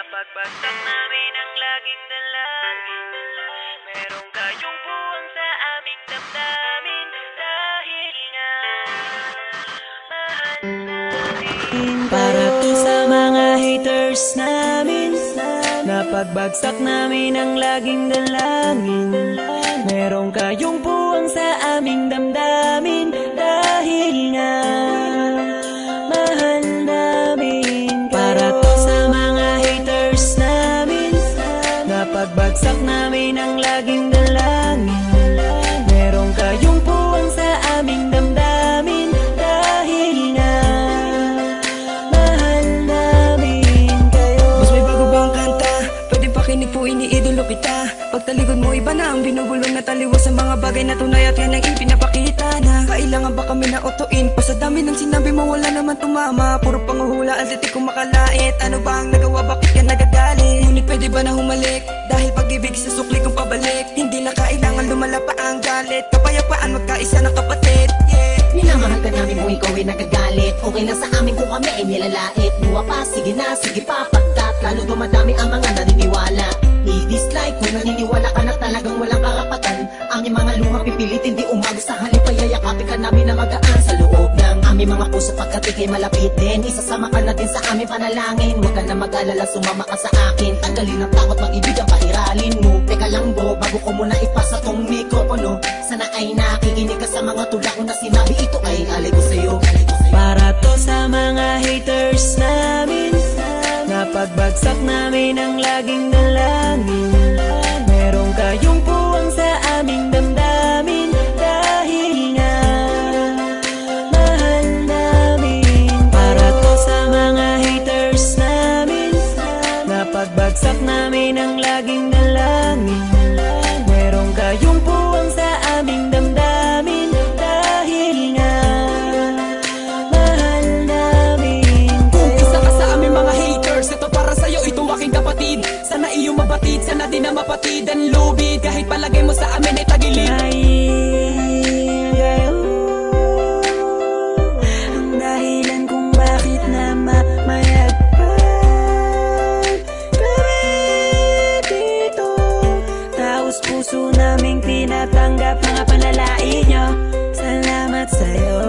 Napagbagsak namin ang laging dalangin. Merong kayong buwang sa aming damdamin. Dahil nga mahal namin. Para to sa mga haters namin. Napagbagsak namin ang laging dalangin. Merong kayong buwang sa aming damdamin. Dahil nga mahal namin. Para to sa mga haters namin. Napagbagsak namin ang laging dalangin. Merong kayong buwang sa aming damdamin. Dahil nga mahal namin kayo. Mas may bago bang kanta? Pwede pakinig po, iniidolo kita. Pagtalikod mo iba na ang binubulong na taliwas sa mga bagay na tunay at yan ang ipinapakita na kailangan ba kami na otoin? Pa sa dami ng sinabi mo wala naman tumama. Puro panguhula ang titik kong makalait. Ano ba ang nagawa, bakit ka nagagalit? Ngunit pwede ba na humalik? Dahil pag-ibig sa sukli kong pabalik. Hindi na kailangan lumala pa ang galit. Kapayapaan magkaisa ng kapatid, yeah. Minamahal ka namin kung ikaw ay nagagalit. Okay lang sa amin kung kami ay nilalait. Luwa pa, sige na, sige pa, pagkat lalo dumadami ang mga naniniwala. I-dislike kung naniniwala ka na talagang walang karapatan. Aming mga luha pipilitin di umago sa halip ay yayakapin ka namin na magaan sa loob ng aming mga puso pagkat ikay malapit din. Isasama ka na din sa aming panalangin. Huwag ka na mag-alala, sumama ka sa akin. Tanggalin ang takot, mag-ibig ang pairalin mo. Teka lang bro, bago ko muna ipasa tong mikropono. Sana ay nakikinig ka sa mga tula ko na sinabi. Ito ay alay ko sa'yo. Para to sa mga haters namin. Napagbagsak namin ang laging dalangin. Merong kayong puwang sa aming damdamin. Dahil nga mahal namin. Para to sa mga haters namin. Napagbagsak namin ang laging dalangin. Merong kayong puwang sa aming damdamin. Dahil nga mahal namin Kung isa ka sa aming mga haters, ito para sa'yo, ito aking kapatid. Sana iyong mabatid, sana din na mapatid ang lubid. Kahit palagay mo sa amin ay tagilid. Ang dahilan kung bakit na mamayagpag kami dito. Taos puso naming tinatanggap mga panalait nyo. Salamat sa'yo.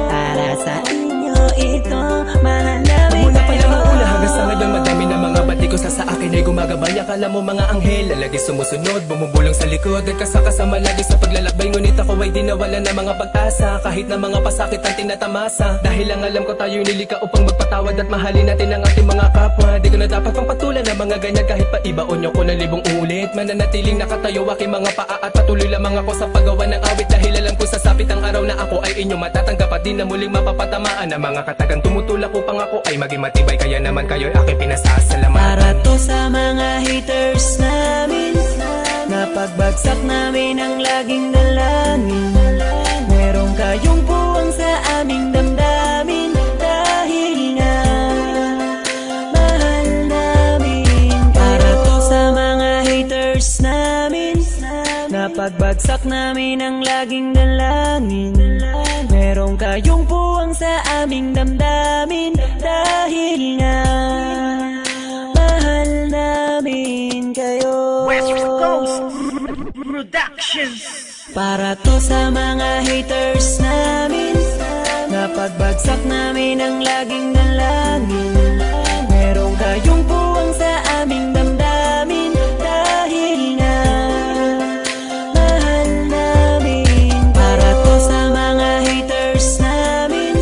Para sa inyo ito, mahal namin Mula pa lang kayo. ang una hanggang sa ngayon, madami na mga bati ko sa akin ay gumagabay. Akala mo mga anghel, lagi sumusunod, bumubulong sa likod. Nagkasakasama lagi sa paglalakbay, ngunit ako ay di nawalan ng mga pag-asa. Kahit na mga pasakit ang tinatamasa. Dahil lang alam ko tayo'y nilika upang magpatawad at mahalin natin ang ating mga kapwa. Di ko na dapat pang patulan ng mga ganyan kahit pa ibaon nyo ko na libong ulit. Mananatiling nakatayo aking mga paa at patuloy lamang ako sa paggawa ng awit. Dahil alam ko sasapit ang araw na ako ay inyo matatanggap at di na muling mapapatamaan ng mga katagang tumutulak upang ako ay maging matibay. Kaya naman kayo'y aking pinasasalamatan. Para to sa mga haters namin. Napagbagsak namin ang laging dalangin. Merong kayong puwang sa aming damdamin. Dahil nga mahal namin. Para to sa mga haters namin. Napagbagsak namin ang laging dalangin. Merong kayong puwang sa aming damdamin. Dahil nga mahal namin kayo. West Coast Productions. Para to sa mga haters namin. Napagbagsak namin ang laging dalangin. Merong kayong puwang sa aming damdamin. Dahil nga mahal namin. Para to sa mga haters namin.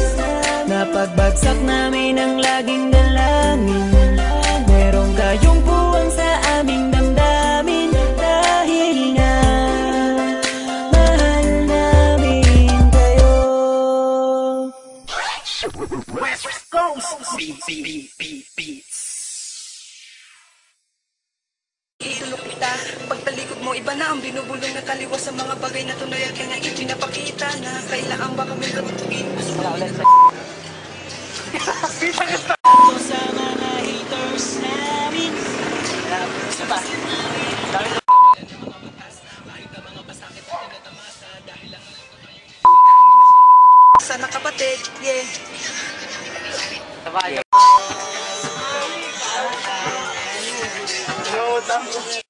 Napagbagsak namin ang laging dalangin. Merong kayong puwang sa aming damdamin. Dahil nga mahal namin kayo. West Coast Beats. Idolo kita, pagtalikod mo iba na ang binubulong na taliwas sa mga bagay na tunay at yan ang ipinapakita na kailangan ba kami katugin. To sa mga haters namin. Sana kapatid, yeah. lang.